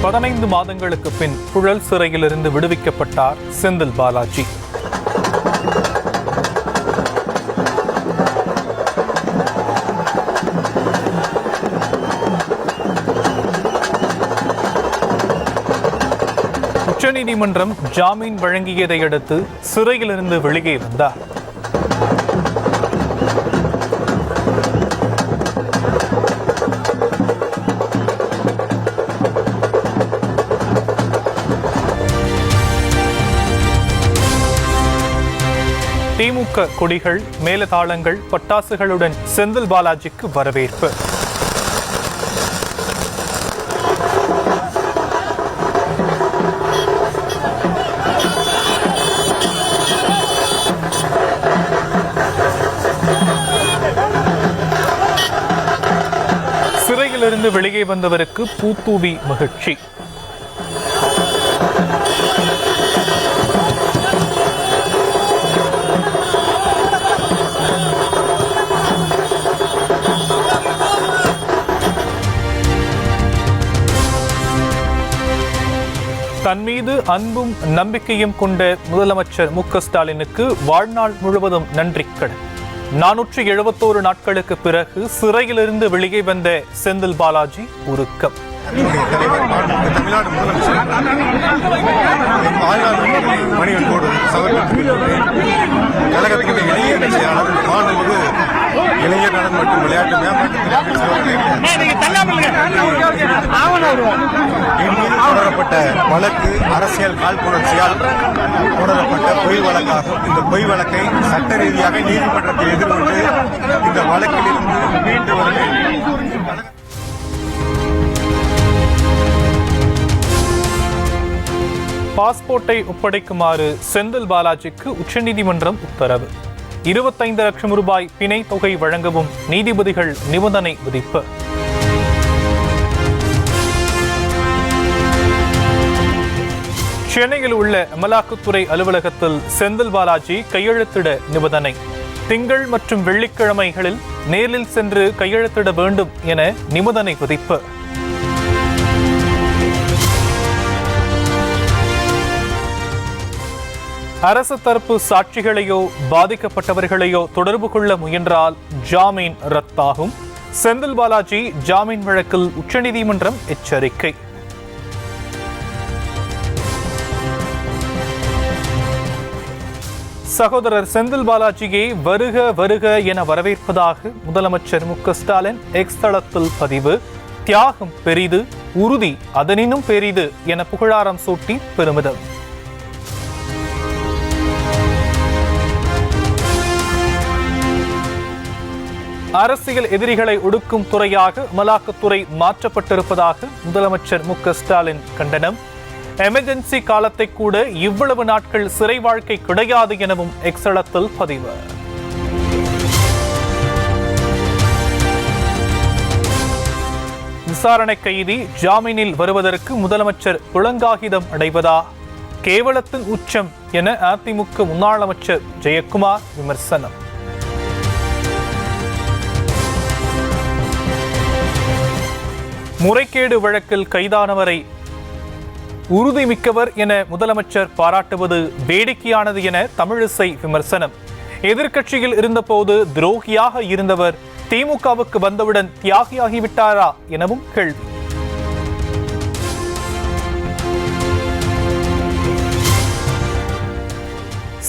15 மாதங்களுக்கு பின் புழல் சிறையிலிருந்து விடுவிக்கப்பட்டார் செந்தில் பாலாஜி. உச்சநீதிமன்றம் ஜாமீன் வழங்கியதை அடுத்து சிறையிலிருந்து வெளியே வந்தார். திமுக கொடிகள், மேலதாளங்கள், பட்டாசுகளுடன் செந்தில் பாலாஜிக்கு வரவேற்பு. சிறையிலிருந்து வெளியே வந்தவருக்கு பூத்தூவி மகிழ்ச்சி. தன் மீது அன்பும் நம்பிக்கையும் கொண்ட முதலமைச்சர் மு.க. ஸ்டாலினுக்கு வாழ்நாள் முழுவதும் நன்றி கடன். 471 நாட்களுக்கு பிறகு சிறையிலிருந்து வெளியே வந்த செந்தில் பாலாஜி உருக்கம். தமிழ்நாடு முதலமைச்சர் கழகத்தினுடைய இளைஞர் கட்சியாளர் மாண்புமிகு இளைஞர் நலன் மற்றும் விளையாட்டு தொடரப்பட்ட வழக்கு அரசியல் காழ்ப்புணர்ச்சியால் தொடரப்பட்ட பொய் வழக்காகும். இந்த பொய் வழக்கை சட்ட ரீதியாக நீதிமன்றத்தில் எதிர்கொண்டு இந்த வழக்கில் இருந்து மீண்டு வருகிறது. பாஸ்போர்ட்டை ஒப்படைக்குமாறு செந்தில் பாலாஜிக்கு உச்சநீதிமன்றம் உத்தரவு. 25 லட்சம் ரூபாய் பிணை தொகை வழங்கவும் நீதிபதிகள் நிபந்தனை விதிப்பு. சென்னையில் உள்ள அமலாக்கத்துறை அலுவலகத்தில் செந்தில் பாலாஜி கையெழுத்திட நிபந்தனை. திங்கள் மற்றும் வெள்ளிக்கிழமைகளில் நேரில் சென்று கையெழுத்திட வேண்டும் என நிபந்தனை விதிப்பு. அரசு தரப்பு சாட்சிகளையோ பாதிக்கப்பட்டவர்களையோ தொடர்பு கொள்ள முயன்றால் ஜாமீன் ரத்தாகும். செந்தில் பாலாஜி ஜாமீன் வழக்கில் உச்சநீதிமன்றம் எச்சரிக்கை. சகோதரர் செந்தில் பாலாஜியை வருக வருக என வரவேற்பதாக முதலமைச்சர் மு.க. ஸ்டாலின் எக்ஸ் தளத்தில் பதிவு. தியாகம் பெரிது, உறுதி அதனினும் பெரிது என புகழாரம் சூட்டி பெருமிதம். அரசியல் எதிரிகளை ஒடுக்கும் துறையாக அமலாக்கத்துறை மாற்றப்பட்டிருப்பதாக முதலமைச்சர் மு.க. ஸ்டாலின் கண்டனம். எமர்ஜென்சி காலத்தை கூட இவ்வளவு நாட்கள் சிறை வாழ்க்கை கிடையாது எனவும் எக்ஸளத்தில் பதிவு. விசாரணை கைதி ஜாமீனில் வருவதற்கு முதலமைச்சர் புலங்காகிதம் அடைவதா? கேவலத்தின் உச்சம் என அதிமுக முன்னாள் அமைச்சர் ஜெயக்குமார் விமர்சனம். முறைகேடு வழக்கில் கைதானவரை உறுதிமிக்கவர் என முதலமைச்சர் பாராட்டுவது வேடிக்கையானது என தமிழிசை விமர்சனம். எதிர்க்கட்சியில் இருந்தபோது துரோகியாக இருந்தவர் திமுகவுக்கு வந்தவுடன் தியாகியாகிவிட்டாரா எனவும் கேள்வி.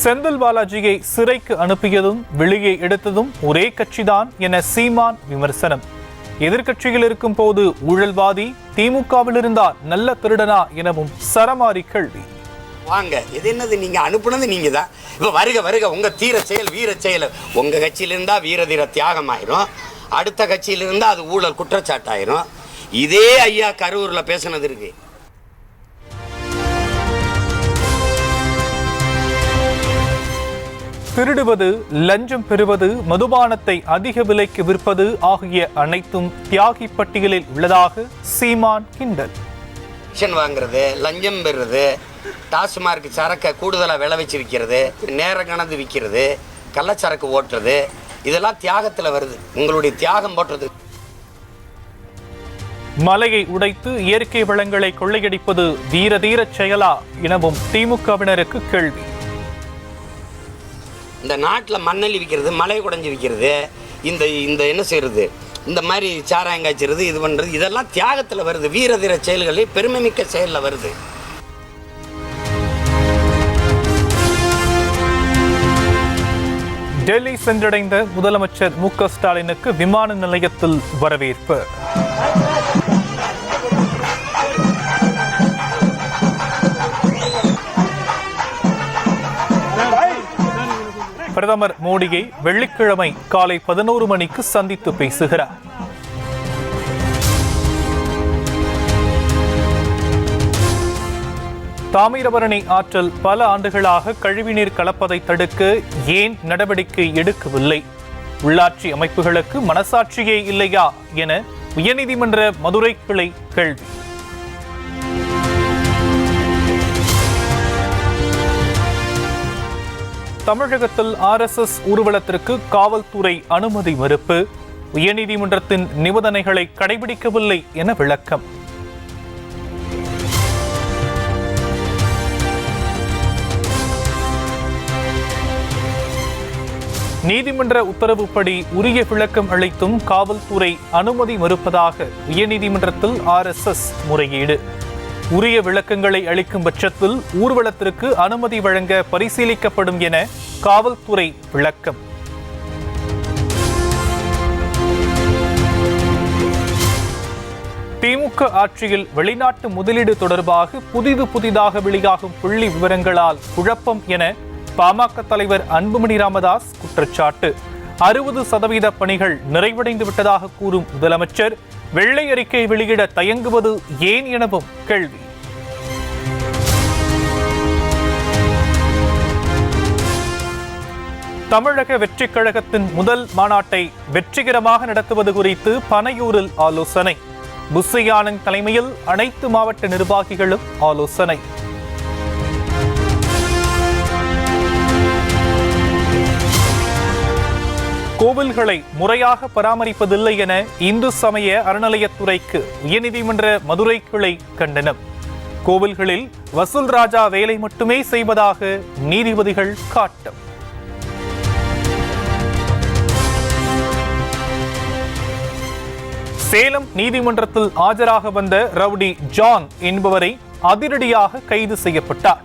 செந்தில் பாலாஜியை சிறைக்கு அனுப்பியதும் வெளியே எடுத்ததும் ஒரே கட்சிதான் என சீமான் விமர்சனம். எதிர்க்கட்சியில் இருக்கும் போது ஊழல்வாதி, திமுகவில் இருந்தால் நல்ல திருடனா எனவும் சரமாரி கேள்வி. வாங்க, இது என்னது, நீங்க அனுப்புனது நீங்க தான். இப்ப வருக வருக உங்க தீர செயல் வீர செயல். உங்க கட்சியில இருந்தா வீர தீர தியாகம் ஆயிரும், அடுத்த கட்சியில இருந்தா அது ஊழல் குற்றச்சாட்டாயிரும். இதே ஐயா கரூர்ல பேசினது இருக்கு. திருடுவது, லஞ்சம் பெறுவது, மதுபானத்தை அதிக விலைக்கு விற்பது ஆகிய அனைத்தும் தியாகி பட்டியலில் உள்ளதாக சீமான் கிண்டல். வாங்குறது, லஞ்சம் பெறுறது, டாஸ்மார்க் சரக்கை கூடுதலாக விளை வச்சு விற்கிறது, நேரம் கணந்து விற்கிறது, கள்ளச்சரக்கு ஓட்டுறது, இதெல்லாம் தியாகத்தில் வருது. உங்களுடைய தியாகம் போட்டுறது. மலையை உடைத்து இயற்கை வளங்களை கொள்ளையடிப்பது வீரதீர செயலா எனவும் திமுகவினருக்கு கேள்வி. இந்த நாட்டில் மண்ணள்ளி விற்கிறது, மலை குடைஞ்சி விற்கிறது, இந்த இந்த என்ன செய்யறது, இந்த மாதிரி சாராயம் காய்ச்சிறது, இது பண்ணுறது, இதெல்லாம் தியாகத்தில் வருது. வீரதீர செயல்களில் பெருமைமிக்க செயலில் வருது. டெல்லி சென்றடைந்த முதலமைச்சர் மு.க.ஸ்டாலினுக்கு விமான நிலையத்தில் வரவேற்பு. பிரதமர் மோடியை வெள்ளிக்கிழமை காலை 11 மணிக்கு சந்தித்து பேசுகிறார். தாமிரபரணி ஆற்றில் பல ஆண்டுகளாக கழிவுநீர் கலப்பதை தடுக்க ஏன் நடவடிக்கை எடுக்கவில்லை? உள்ளாட்சி அமைப்புகளுக்கு மனசாட்சியே இல்லையா என உயர்நீதிமன்ற மதுரை கிளை கேள்வி. தமிழகத்தில் RSS ஊர்வலத்திற்கு காவல்துறை அனுமதி மறுப்பு. உயர்நீதிமன்றத்தின் நிபந்தனைகளை கடைபிடிக்கவில்லை என விளக்கம். நீதிமன்ற உத்தரவுப்படி உரிய விளக்கம் அளித்தும் காவல்துறை அனுமதி மறுப்பதாக உயர்நீதிமன்றத்தில் RSS முறையீடு. உரிய விளக்கங்களை அளிக்கும் பட்சத்தில் ஊர்வலத்திற்கு அனுமதி வழங்க பரிசீலிக்கப்படும் என காவல்துறை விளக்கம். திமுக ஆட்சியில் வெளிநாட்டு முதலீடு தொடர்பாக புதிதாக வெளியாகும் புள்ளி விவரங்களால் குழப்பம் என பாமக தலைவர் அன்புமணி ராமதாஸ் குற்றச்சாட்டு. 60% பணிகள் நிறைவடைந்து விட்டதாக கூறும் முதலமைச்சர் வெள்ளை அறிக்கை வெளியிட தயங்குவது ஏன் எனவும் கேள்வி. தமிழக வெற்றிக் கழகத்தின் முதல் மாநாட்டை வெற்றிகரமாக நடத்துவது குறித்து பனையூரில் ஆலோசனை. புஸ்ஸி ஆனந்த் தலைமையில் அனைத்து மாவட்ட நிர்வாகிகளும் ஆலோசனை. கோவில்களை முறையாக பராமரிப்பதில்லை என இந்து சமய அறநிலையத்துறைக்கு உயர்நீதிமன்ற மதுரை கிளை கண்டனம். கோவில்களில் வசூல் ராஜா வேலை மட்டுமே செய்வதாக நீதிபதிகள் காட்டம். சேலம் நீதிமன்றத்தில் ஆஜராக வந்த ரவுடி ஜான் என்பவரை அதிரடியாக கைது செய்யப்பட்டார்.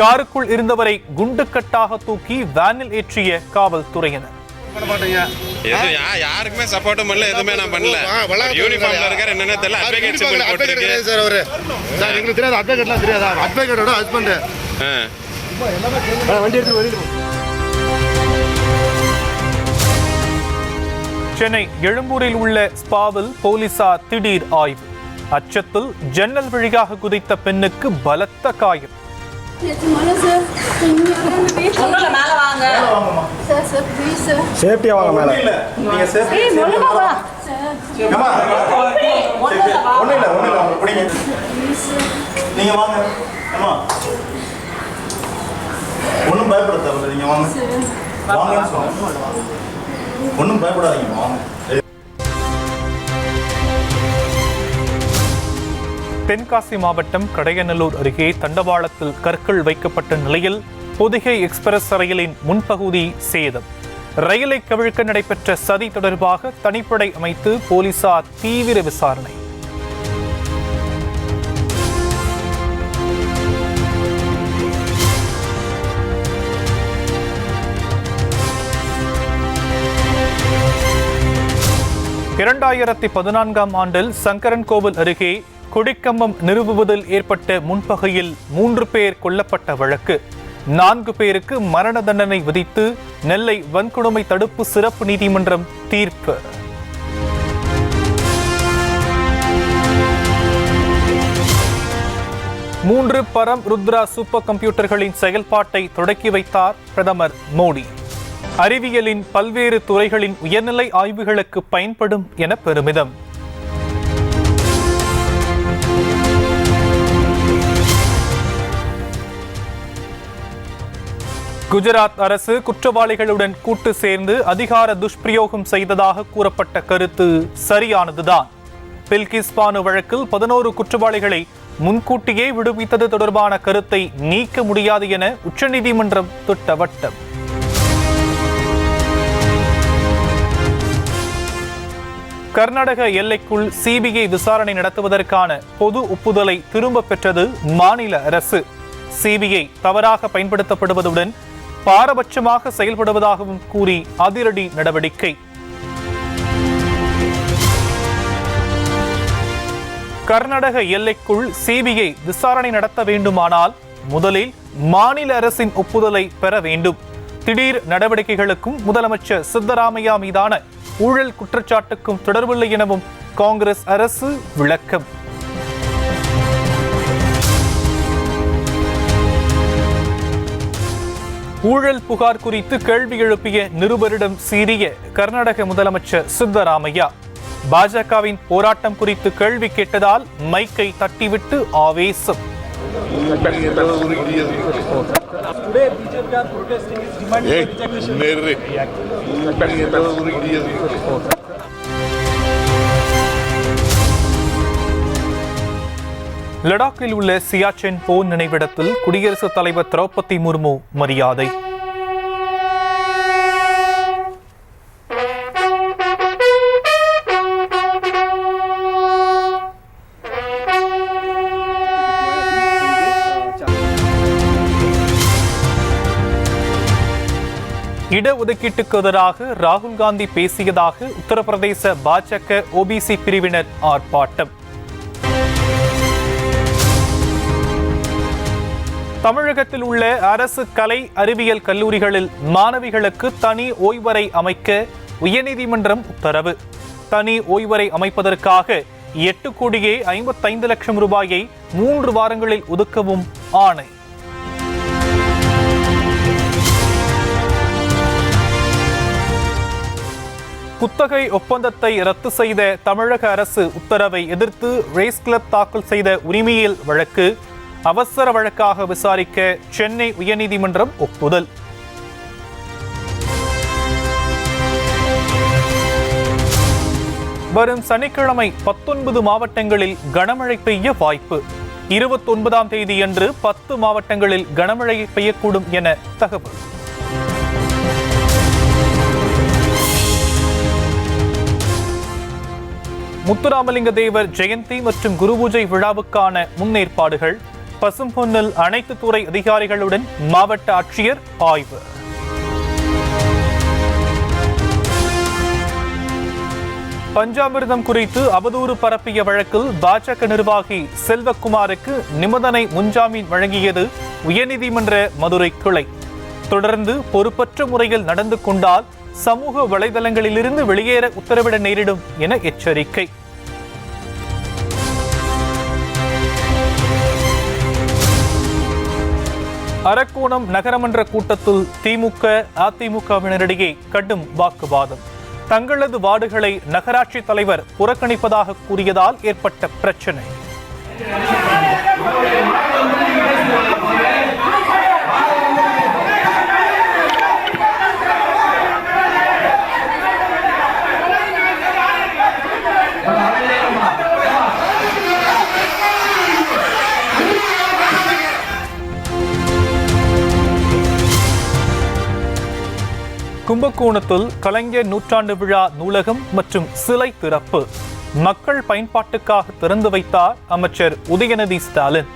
காருக்குள் இருந்தவரை குண்டுக்கட்டாக தூக்கி வேனில் ஏற்றிய காவல்துறையினர். யாருக்குமே சப்போர்ட்டும் பண்ணல, எதுவுமே நான் பண்ணல. யூனிஃபார்ம்ல இருக்காரு, என்னன்னே தெரியல. அட்வொகேட் சிம்பிள் போட்டுருக்கு சார். அவரு சார் எங்களுக்கு தெரியாது, அட்வொகேட்லாம் தெரியாதா? அட்வொகேட்டோட ஹஸ்பண்ட் வண்டி எடுத்து வெளியில. சென்னை எழும்பூரில் உள்ள ஸ்பாவில் போலீசார் திடீர் ஆய்வு. அச்சத்தில் ஜன்னல் வழியாக குதித்த பெண்ணுக்கு பலத்த காயம். சேஃப்டியா வாங்க மேல. நீங்க சேஃப்டி ஒண்ணு இல்ல புடிங்க. நீங்க வாங்க. அம்மா ஒண்ணும் பயப்பட தேவையில்லை, நீங்க வாங்க. வாங்க சொல்லுங்க. ஒண்ணும் பயப்படாதீங்க, வாங்க. தென்காசி மாவட்டம் கடையநல்லூர் அருகே தண்டவாளத்தில் கற்கள் வைக்கப்பட்ட நிலையில் பொதிகை எக்ஸ்பிரஸ் ரயிலின் முன்பகுதி சேதம். ரயிலை கவிழ்க்க நடைபெற்ற சதி தொடர்பாக தனிப்படை அமைத்து போலீசார் தீவிர விசாரணை. இரண்டாயிரத்தி 14ஆம் ஆண்டில் சங்கரன்கோவில் அருகே கொடிக்கம்பம் நிறுவுவதில் ஏற்பட்ட முன்பகையில் 3 பேர் கொல்லப்பட்ட வழக்கு. 4 பேருக்கு மரண தண்டனை விதித்து நெல்லை வன்கொடுமை தடுப்பு சிறப்பு நீதிமன்றம் தீர்ப்பு. மூன்று பரம் ருத்ரா சூப்பர் கம்ப்யூட்டர்களின் செயல்பாட்டை தொடக்கி வைத்தார் பிரதமர் மோடி. அறிவியலின் பல்வேறு துறைகளின் உயர்நிலை ஆய்வுகளுக்கு பயன்படும் என பெருமிதம். குஜராத் அரசு குற்றவாளிகளுடன் கூட்டு சேர்ந்து அதிகார துஷ்பிரயோகம் செய்ததாக கூறப்பட்ட கருத்து சரியானதுதான். பில்கிஸ் பானு வழக்கில் 11 குற்றவாளிகளை முன்கூட்டியே விடுவித்தது தொடர்பான கருத்தை நீக்க முடியாது என உச்சநீதிமன்றம் திட்டவட்டம். கர்நாடக எல்லைக்குள் சிபிஐ விசாரணை நடத்துவதற்கான பொது ஒப்புதலை திரும்ப பெற்றது மாநில அரசு. சிபிஐ தவறாக பயன்படுத்தப்படுவதுடன் பாரபட்சமாக செயல்படுவதாகவும் கூறி அதிரடி நடவடிக்கை. கர்நாடக எல்லைக்குள் சிபிஐ விசாரணை நடத்த வேண்டுமானால் முதலில் மாநில அரசின் ஒப்புதலை பெற வேண்டும். திடீர் நடவடிக்கைகளுக்கும் முதலமைச்சர் சித்தராமையா மீதான ஊழல் குற்றச்சாட்டுக்கும் தொடர்பில்லை எனவும் காங்கிரஸ் அரசு விளக்கம். ஊழல் புகார் குறித்து கேள்வி எழுப்பிய நிருபரிடம் சீறிய கர்நாடக முதலமைச்சர் சித்தராமையா பாஜகவின் போராட்டம் குறித்து கேள்வி கேட்டதால் மைக்கை தட்டிவிட்டு ஆவேசம். லடாக்கில் உள்ள சியாச்சென் போர் நினைவிடத்தில் குடியரசுத் தலைவர் திரௌபதி முர்மு மரியாதை. இடஒதுக்கீட்டுக்கு எதிராக ராகுல் காந்தி பேசியதாக உத்தரப்பிரதேச பாஜக ஓபிசி பிரிவினர் ஆர்ப்பாட்டம். தமிழகத்தில் உள்ள அரசு கலை அறிவியல் கல்லூரிகளில் மாணவிகளுக்கு தனி ஓய்வறை அமைக்க உயர்நீதிமன்றம் உத்தரவு. தனி ஓய்வறை அமைப்பதற்காக 8,55,00,000 ரூபாயை 3 வாரங்களில் ஒதுக்கவும் ஆணை. குத்தகை ஒப்பந்தத்தை ரத்து செய்த தமிழக அரசு உத்தரவை எதிர்த்து ரேஸ் கிளப் தாக்கல் செய்த உரிமையியல் வழக்கு அவசர வழக்காக விசாரிக்க சென்னை உயர்நீதிமன்றம் ஒப்புதல். வரும் சனிக்கிழமை 19 மாவட்டங்களில் கனமழை பெய்ய வாய்ப்பு. 29ஆம் தேதியன்று 10 மாவட்டங்களில் கனமழை பெய்யக்கூடும் என தகவல். முத்துராமலிங்க தேவர் ஜெயந்தி மற்றும் குருபூஜை விழாவுக்கான முன்னேற்பாடுகள். பசும்பொன்னில் அனைத்து துறை அதிகாரிகளுடன் மாவட்ட ஆட்சியர் ஆய்வு. பஞ்சாமிர்தம் குறித்து அவதூறு பரப்பிய வழக்கில் பாஜக நிர்வாகி செல்வகுமாருக்கு நிபந்தனை முன்ஜாமீன் வழங்கியது உயர்நீதிமன்ற மதுரை கிளை. தொடர்ந்து பொறுப்பற்ற முறையில் நடந்து கொண்டால் சமூக வலைதளங்களிலிருந்து வெளியேற உத்தரவிட நேரிடும் என எச்சரிக்கை. அரக்கோணம் நகரமன்ற கூட்டத்தில் திமுக அதிமுகவினரிடையே கடும் வாக்குவாதம். தங்களது வார்டுகளை நகராட்சி தலைவர் புறக்கணிப்பதாக கூறியதால் ஏற்பட்ட பிரச்சனை. கும்பகோணத்தில் கலைஞர் நூற்றாண்டு விழா நூலகம் மற்றும் சிலை திறப்பு. மக்கள் பயன்பாட்டுக்காக திறந்து வைத்தார் அமைச்சர் உதயநிதி ஸ்டாலின்.